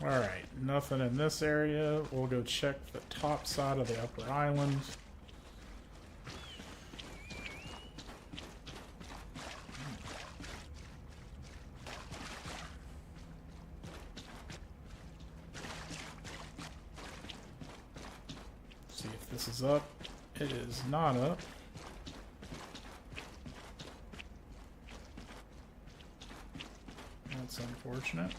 Alright, nothing in this area. We'll go check the top side of the upper island. See if this is up. It is not up. That's unfortunate.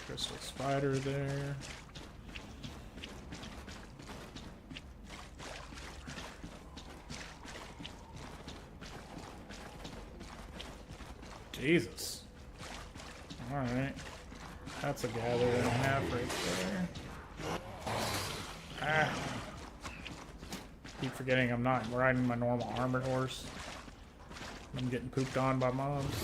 Crystal spider there. Jesus. Alright. That's a gather and a half right there. Ah. Keep forgetting I'm not riding my normal armored horse. I'm getting pooped on by mobs.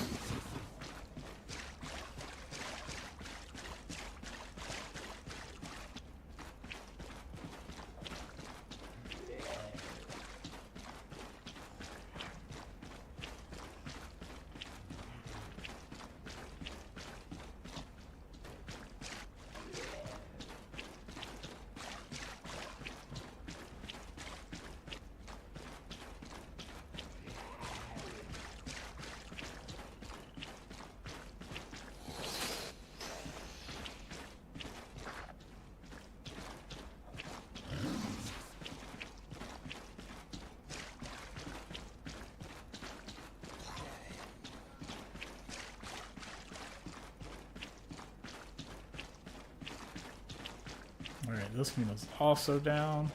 Alright, this one is also down.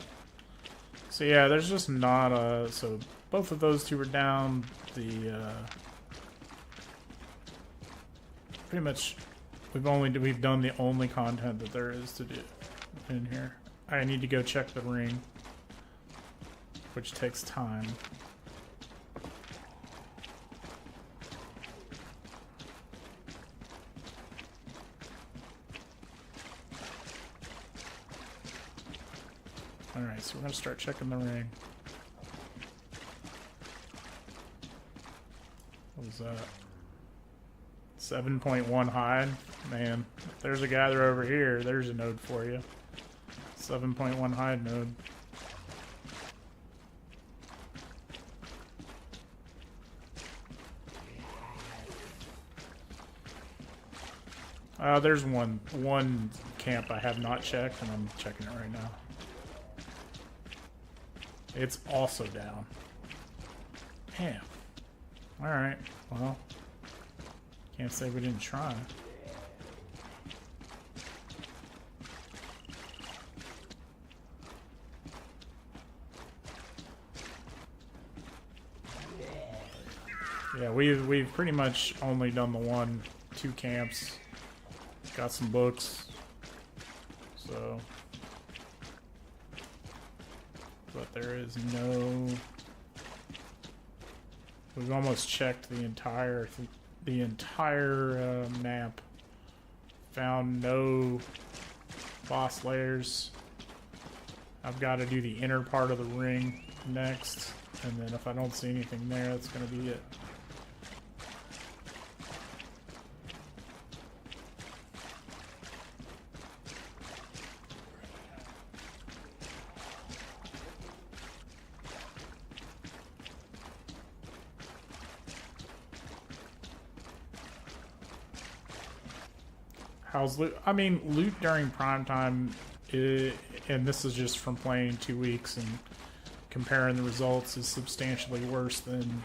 So yeah, there's just not a... So both of those two are down. The... pretty much we've done the only content that there is to do in here. I need to go check the ring, which takes time. Alright, so we're going to start checking the ring. What was that? 7.1 hide? Man, if there's a gather over here, there's a node for you. 7.1 hide node. There's one camp I have not checked, and I'm checking it right now. It's also down. Damn. Alright, well. Can't say we didn't try. Yeah, we've pretty much only done the two camps. Got some books. So... But there is no... We've almost checked the entire map. Found no boss layers. I've got to do the inner part of the ring next, and then if I don't see anything there, that's going to be it. How's loot? I mean, loot during prime time, and this is just from playing 2 weeks and comparing the results, is substantially worse than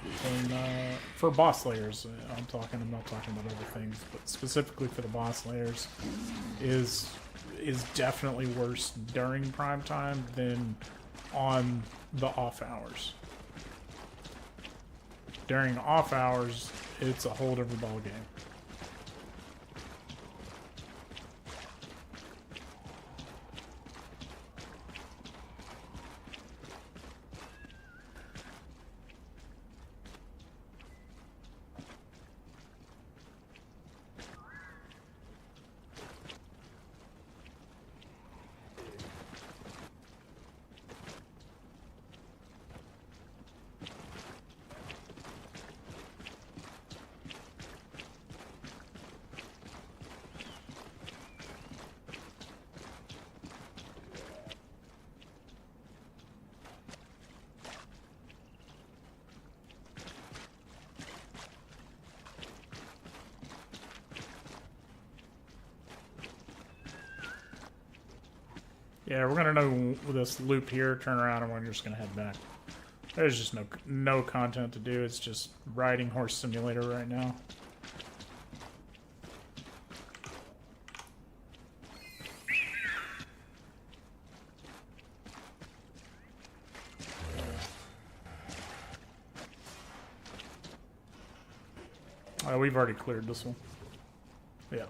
for boss layers. I'm not talking about other things, but specifically for the boss layers, is definitely worse during prime time than on the off hours. During off hours, it's a whole different ball game. Yeah, we're gonna know this loop here, turn around, and we're just gonna head back. There's just no content to do. It's just riding horse simulator right now. We've already cleared this one. Yeah.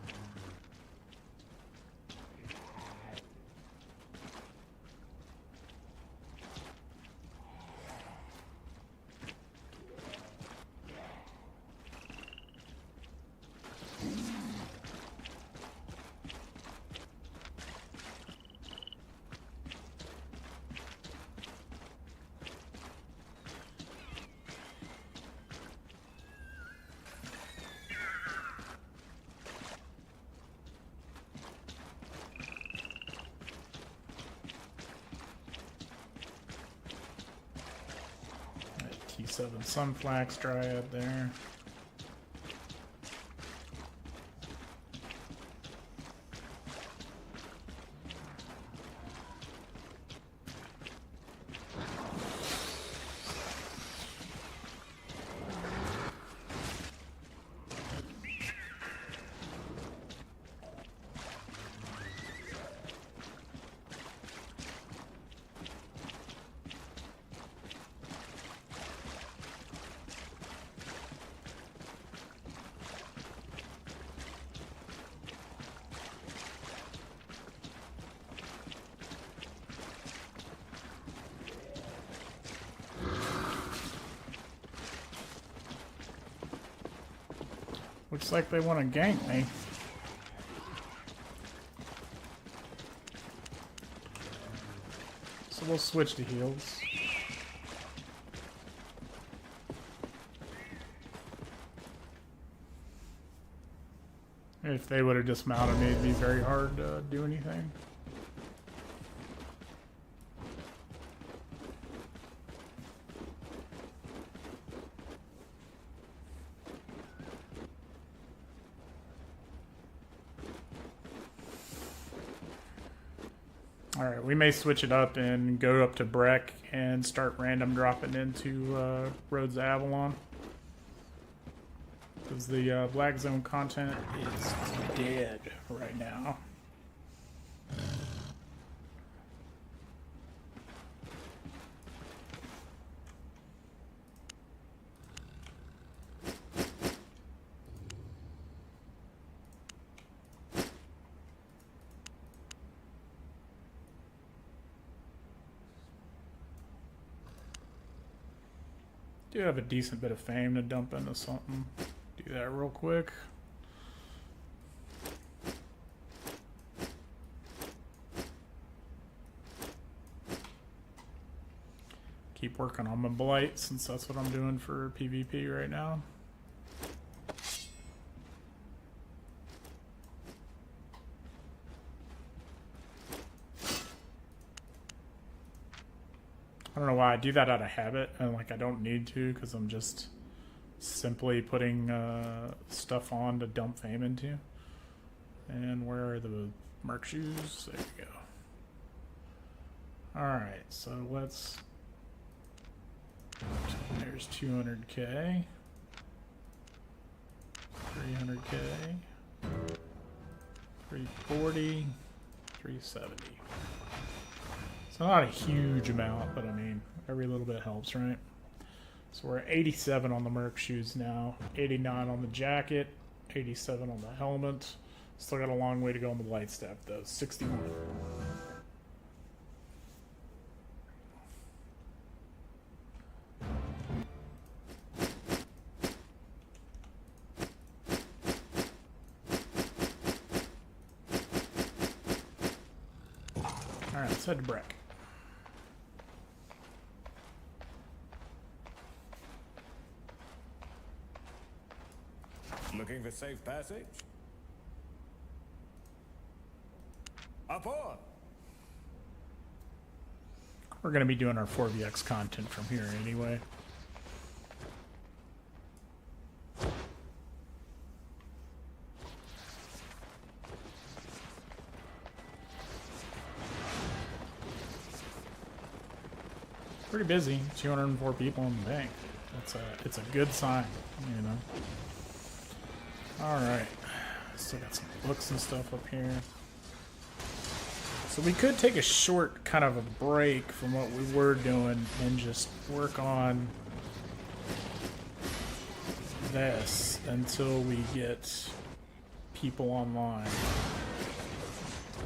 T7 Sunflax Dryad there. Looks like they want to gank me. So we'll switch to heals. If they would have dismounted me, it'd be very hard to do anything. Alright, we may switch it up and go up to Breck and start random dropping into Roads of Avalon. Because the Black Zone content is dead right now. Do have a decent bit of fame to dump into something. Do that real quick. Keep working on my blight since that's what I'm doing for PvP right now. I don't know why I do that out of habit, and like I don't need to because I'm just simply putting stuff on to dump fame into. And where are the merc shoes? There we go. Alright, so let's... There's 200k. 300k. 340. 370. So not a huge amount, but I mean, every little bit helps, right? So we're at 87 on the merc shoes now, 89 on the jacket, 87 on the helmet. Still got a long way to go on the light staff though, 61. Alright, let's head to Breck. Looking for safe passage? Up on! We're going to be doing our 4VX content from here anyway. pretty busy. 204 people in the bank. It's a good sign, you know. All right, still got some books and stuff up here. So we could take a short kind of a break from what we were doing and just work on this until we get people online.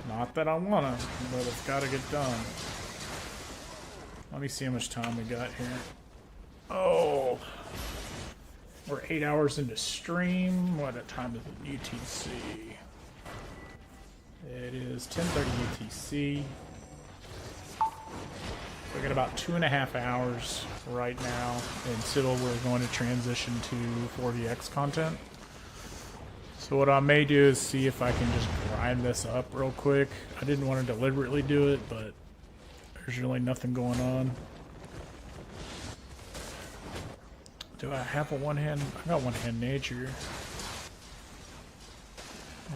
Not that I wanna, but it's gotta get done. Let me see how much time we got here. Oh, we're 8 hours into stream. What time is it? UTC. It is 10:30 UTC. We got about 2.5 hours right now until we're going to transition to 40x content. So what I may do is see if I can just grind this up real quick. I didn't want to deliberately do it, but there's really nothing going on. Do I have a one-hand? I got one-hand nature.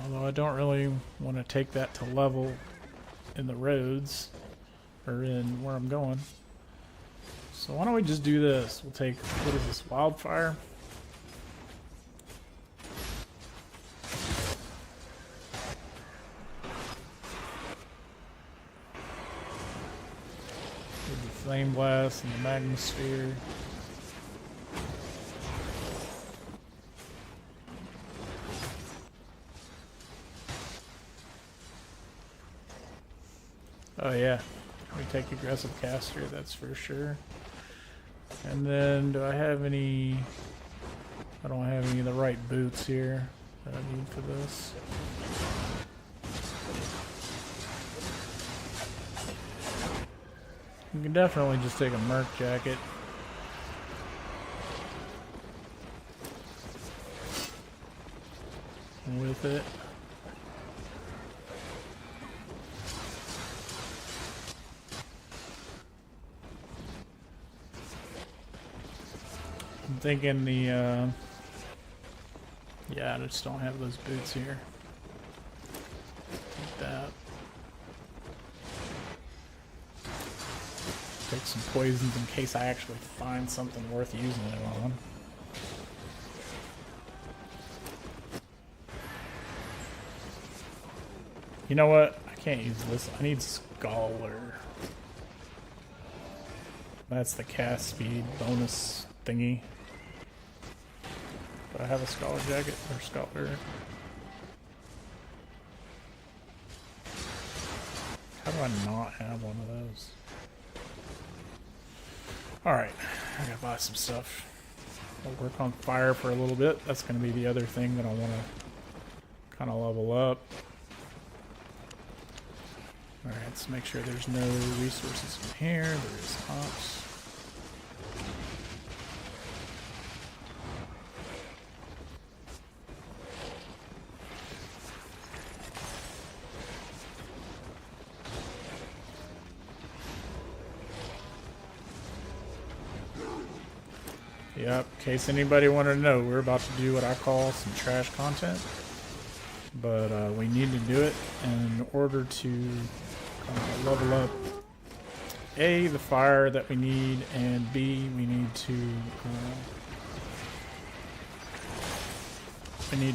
Although I don't really want to take that to level in the roads or in where I'm going. So why don't we just do this? We'll take, what is this, wildfire? With the flame blast and the magnosphere. Oh yeah, we take aggressive caster, that's for sure. And then, do I have any... I don't have any of the right boots here that I need for this. You can definitely just take a merc jacket. With it. I'm thinking the, yeah, I just don't have those boots here. Take that. Take some poisons in case I actually find something worth using it on. You know what? I can't use this. I need Scholar. That's the cast speed bonus thingy. Do I have a Scholar jacket or Scholar? How do I not have one of those? Alright, I gotta buy some stuff. I'll work on fire for a little bit. That's gonna be the other thing that I wanna kind of level up. Alright, let's make sure there's no resources in here. There is hops. Yep, in case anybody wanted to know, we're about to do what I call some trash content. But we need to do it in order to level up A, the fire that we need, and B, we need to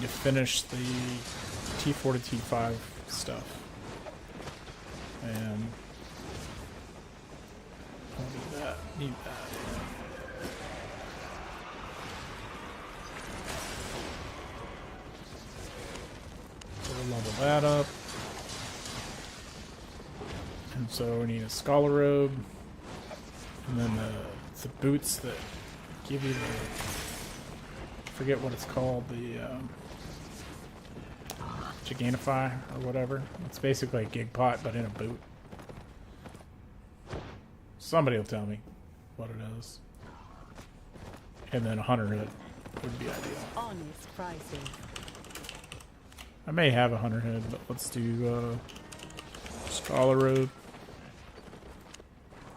finish the T4 to T5 stuff. And I'll need that. We'll level that up. And so we need a Scholar robe. And then the boots that give you the... I forget what it's called. The Gigantify or whatever. It's basically a gig pot but in a boot. Somebody will tell me what it is. And then a hunter hood would be ideal. Honest pricing. I may have a hunter head, but let's do Scholar robe.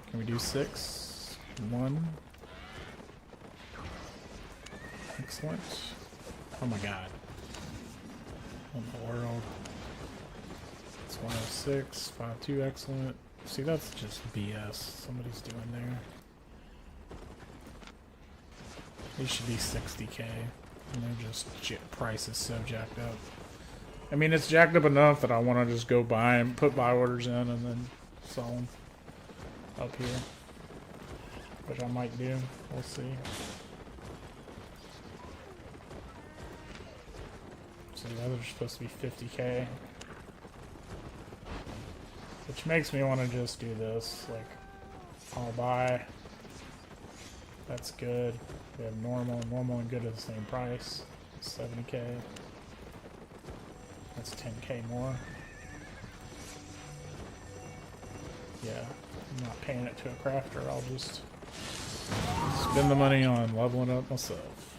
Can we do 6? 1. Excellent. Oh my god. What in the world? It's 106, 5.2, excellent. See, that's just BS somebody's doing there. These should be 60k, and they're just price is so jacked up. I mean, it's jacked up enough that I want to just go buy and put buy orders in and then sell them up here, which I might do. We'll see. So the others are supposed to be 50k, which makes me want to just do this. Like, I'll buy. That's good. We have normal. Normal and good at the same price. 70k. That's 10k more. Yeah, I'm not paying it to a crafter. I'll just spend the money on leveling up myself.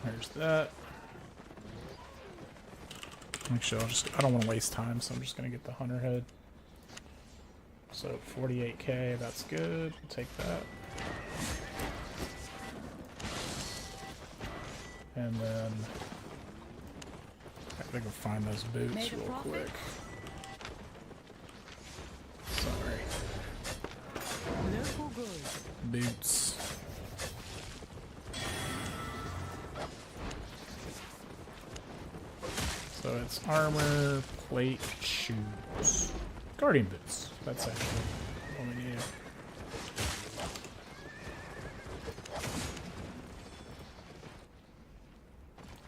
There's that. Actually, I don't want to waste time, so I'm just going to get the hunter head. So 48k, that's good. We'll take that. And then I gotta go find those boots real quick. Sorry. Boots. So it's armor, plate, shoes. Guardian boots. That's actually what we need.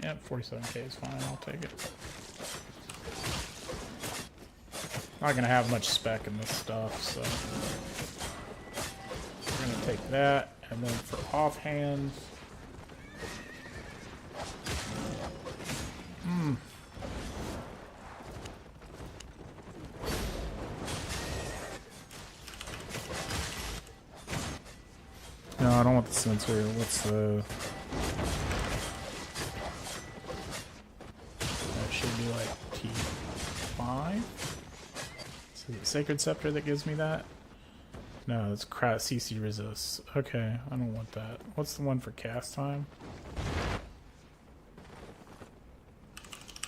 Yeah, 47k is fine. I'll take it. Not gonna have much spec in this stuff, so we're gonna take that, and then for offhand, no, I don't want the sensor. What's the? That should be like T5. Is it Sacred Scepter that gives me that? No, it's CC resist. Okay, I don't want that. What's the one for cast time?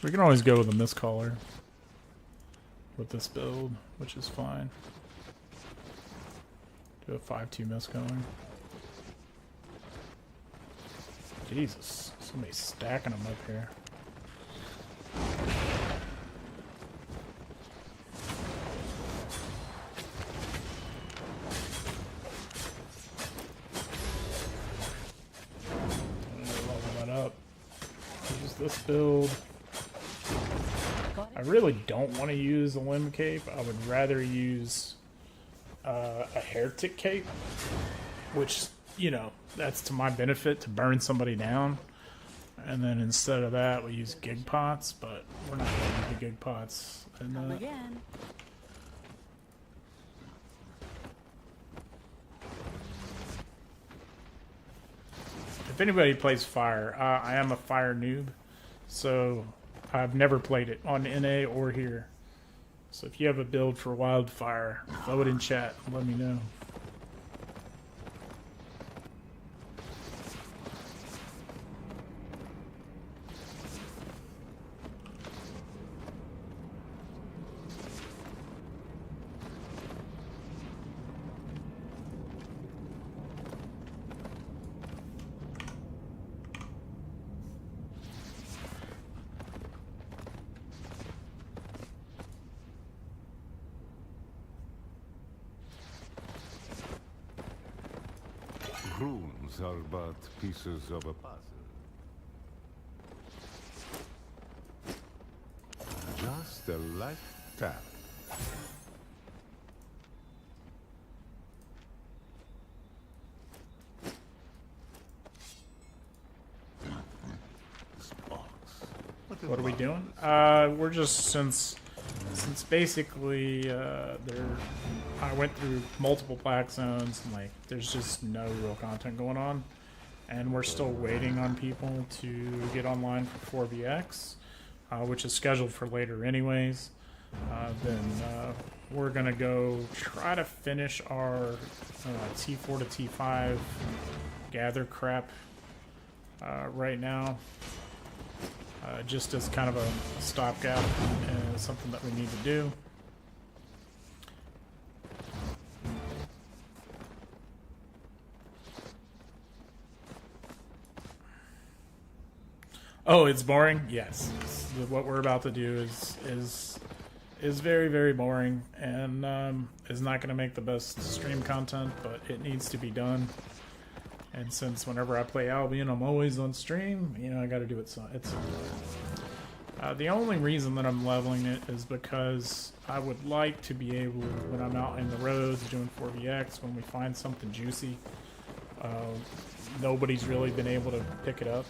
We can always go with a Mistcaller with this build, which is fine. Do a 5-2 mist going. Jesus, somebody's stacking them up here. I'm gonna level that up. Use this build. I really don't want to use a limb cape. I would rather use a heretic cape, which, you know, that's to my benefit to burn somebody down. And then instead of that, we use gig pots, but we're not going to use the gig pots. And, Again. if anybody plays fire, I am a fire noob, so I've never played it on NA or here. So if you have a build for wildfire, throw it in chat and let me know. Runes are but pieces of a puzzle. Just a light tap. This box. What are we doing? We're just, since basically I went through multiple black zones and like there's just no real content going on, and we're still waiting on people to get online for 4VX, which is scheduled for later anyways. Then we're gonna go try to finish our T4 to T5 gather crap right now. Just as kind of a stopgap and something that we need to do. Oh, it's boring. Yes, what we're about to do is very, very boring, and is not going to make the best stream content, but it needs to be done. And since whenever I play Albion, I'm always on stream, you know, I got to do it. So it's the only reason that I'm leveling it is because I would like to be able, when I'm out in the roads doing 4vx, when we find something juicy, nobody's really been able to pick it up.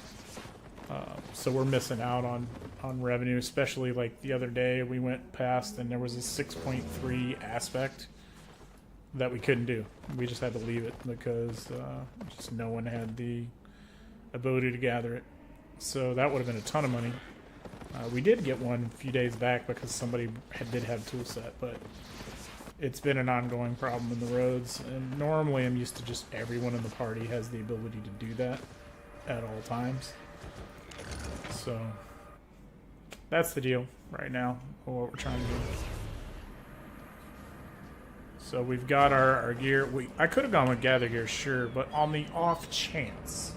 So we're missing out on revenue, especially like the other day we went past and there was a 6.3 aspect that we couldn't do. We just had to leave it because just no one had the ability to gather it. So that would have been a ton of money. We did get one a few days back because somebody did have tool set, but it's been an ongoing problem in the roads. And normally I'm used to just everyone in the party has the ability to do that at all times. So that's the deal right now, what we're trying to do. So we've got our gear. I could have gone with gather gear, sure, but on the off chance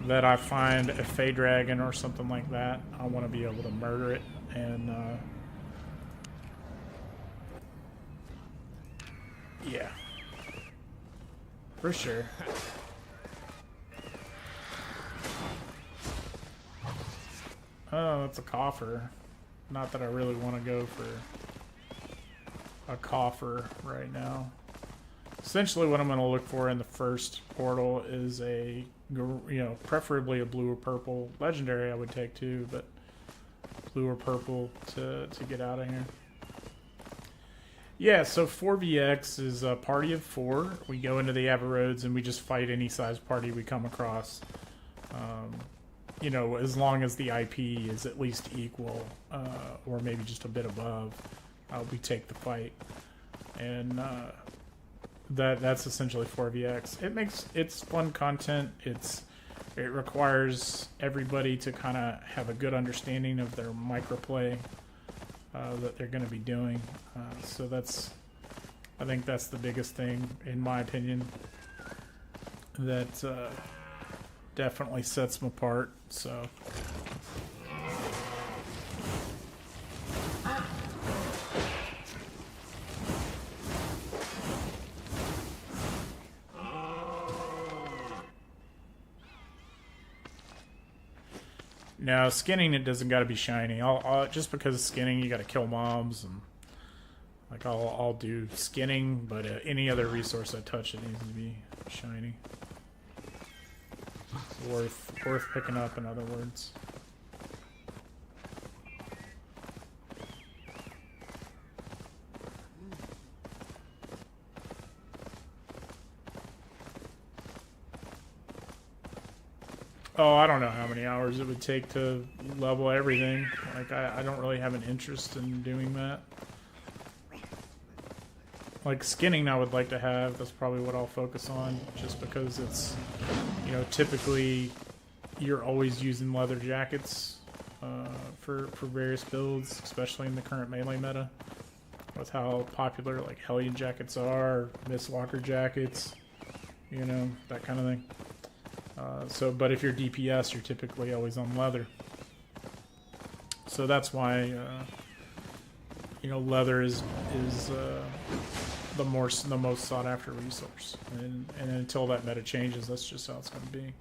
that I find a Fey Dragon or something like that, I want to be able to murder it and yeah, for sure. Oh, that's a coffer. Not that I really want to go for a coffer right now. Essentially what I'm going to look for in the first portal is a, you know, preferably a blue or purple. Legendary I would take too, but blue or purple to get out of here. Yeah, so 4vx is a party of 4. We go into the Ava Roads and we just fight any size party we come across. You know, as long as the IP is at least equal, or maybe just a bit above, we take the fight. And that's essentially 4vx. It's fun content. It requires everybody to kind of have a good understanding of their microplay that they're going to be doing. So I think that's the biggest thing, in my opinion, that definitely sets them apart. So now skinning, it doesn't got to be shiny. I'll just because of skinning you got to kill mobs, and like I'll do skinning, but any other resource I touch, it needs to be shiny. Worth picking up, in other words. Oh, I don't know how many hours it would take to level everything. Like, I don't really have an interest in doing that. Like, skinning I would like to have. That's probably what I'll focus on, just because it's, you know, typically you're always using leather jackets for various builds, especially in the current melee meta, with how popular, like, Hellion jackets are, Mistwalker jackets, you know, that kind of thing. But if you're DPS, you're typically always on leather. So that's why, you know, leather is the most sought after resource. And until that meta changes, that's just how it's going to be.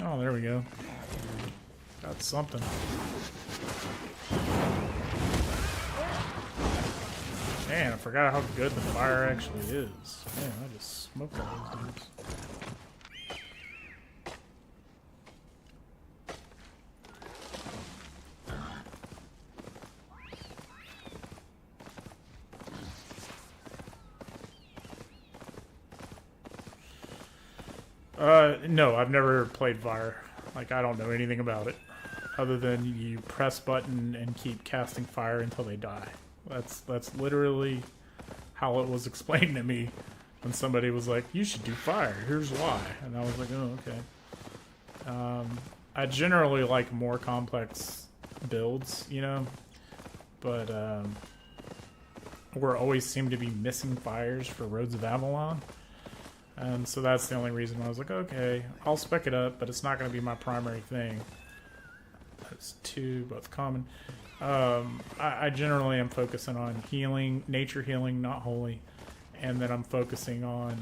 Oh, there we go. Got something. Man, I forgot how good the fire actually is. Man, I just smoked all those dudes. No, I've never played fire. Like, I don't know anything about it, other than you press button and keep casting fire until they die. That's literally how it was explained to me when somebody was like, you should do fire, here's why. And I was like, oh, okay. I generally like more complex builds, you know. but or always seem to be missing fires for Roads of Avalon. And so that's the only reason I was like, okay, I'll spec it up, but it's not going to be my primary thing. That's 2, both common. I generally am focusing on healing, nature healing, not holy. And then I'm focusing on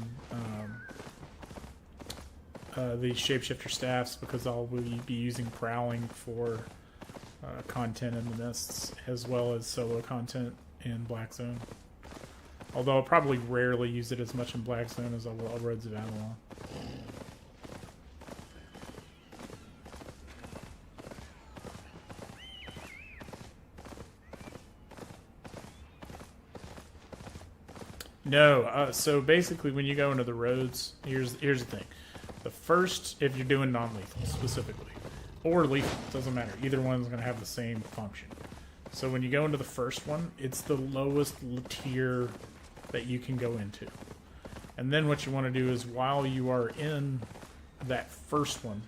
the shapeshifter staffs because I'll be using prowling for content in the mists as well as solo content in Black Zone. Although I'll probably rarely use it as much in Black Zone as I will Roads of Avalon. No, so basically when you go into the roads, here's the thing. The first, if you're doing non-lethal specifically, or lethal, doesn't matter. Either one's going to have the same function. So when you go into the first one, it's the lowest tier that you can go into. And then what you want to do is while you are in that first one,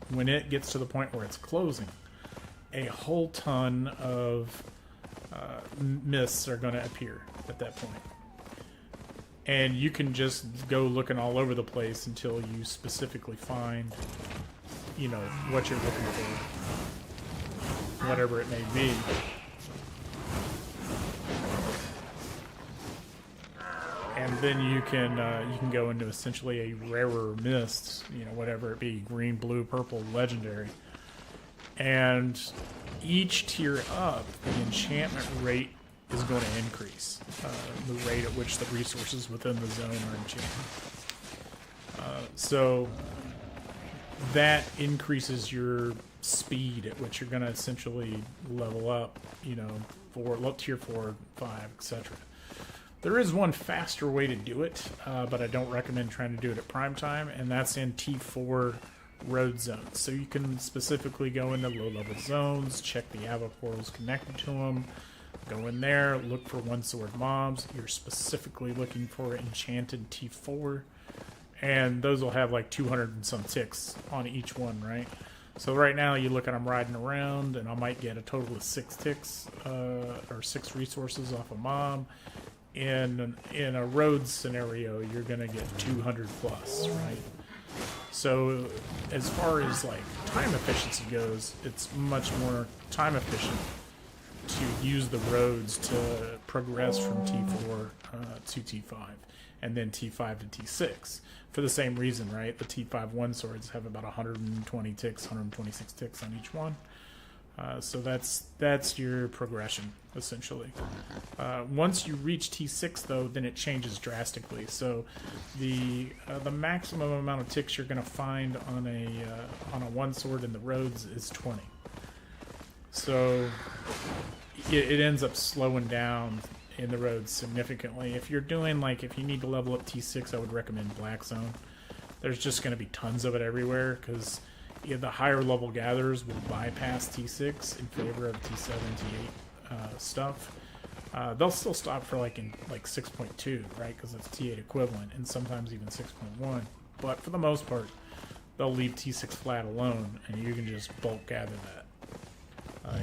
when it gets to the point where it's closing, a whole ton of mists are going to appear at that point. And you can just go looking all over the place until you specifically find, you know, what you're looking for, whatever it may be. And then you can go into essentially a rarer mist, you know, whatever it be, green, blue, purple, legendary. And each tier up, the enchantment rate is going to increase. The rate at which the resources within the zone are enchanted. So that increases your speed at which you're going to essentially level up, you know, for tier 4, 5, etc. There is one faster way to do it, but I don't recommend trying to do it at prime time, and that's in T4 road zones. So you can specifically go into low-level zones, check the Ava portals connected to them, go in there, look for one-sword mobs. You're specifically looking for enchanted T4, and those will have like 200 and some ticks on each one, right? So right now you look at I'm riding around, and I might get a total of 6 ticks, or 6 resources off a mob. In a road scenario, you're gonna get 200 plus, right? So as far as like time efficiency goes, it's much more time efficient to use the roads to progress from T4 to T5, and then T5 to T6 for the same reason, right? The T5 one swords have about 120 ticks, 126 ticks on each one. So that's your progression, essentially. Once you reach T6, though, then it changes drastically. So the maximum amount of ticks you're going to find on a one sword in the roads is 20. So it ends up slowing down in the roads significantly. If you're doing, like, if you need to level up T6, I would recommend Black Zone. There's just going to be tons of it everywhere, because the higher level gatherers will bypass T6 in favor of T7, T8 stuff. They'll still stop for like 6.2, right? Because it's T8 equivalent, and sometimes even 6.1. But for the most part, they'll leave T6 flat alone, and you can just bulk gather that.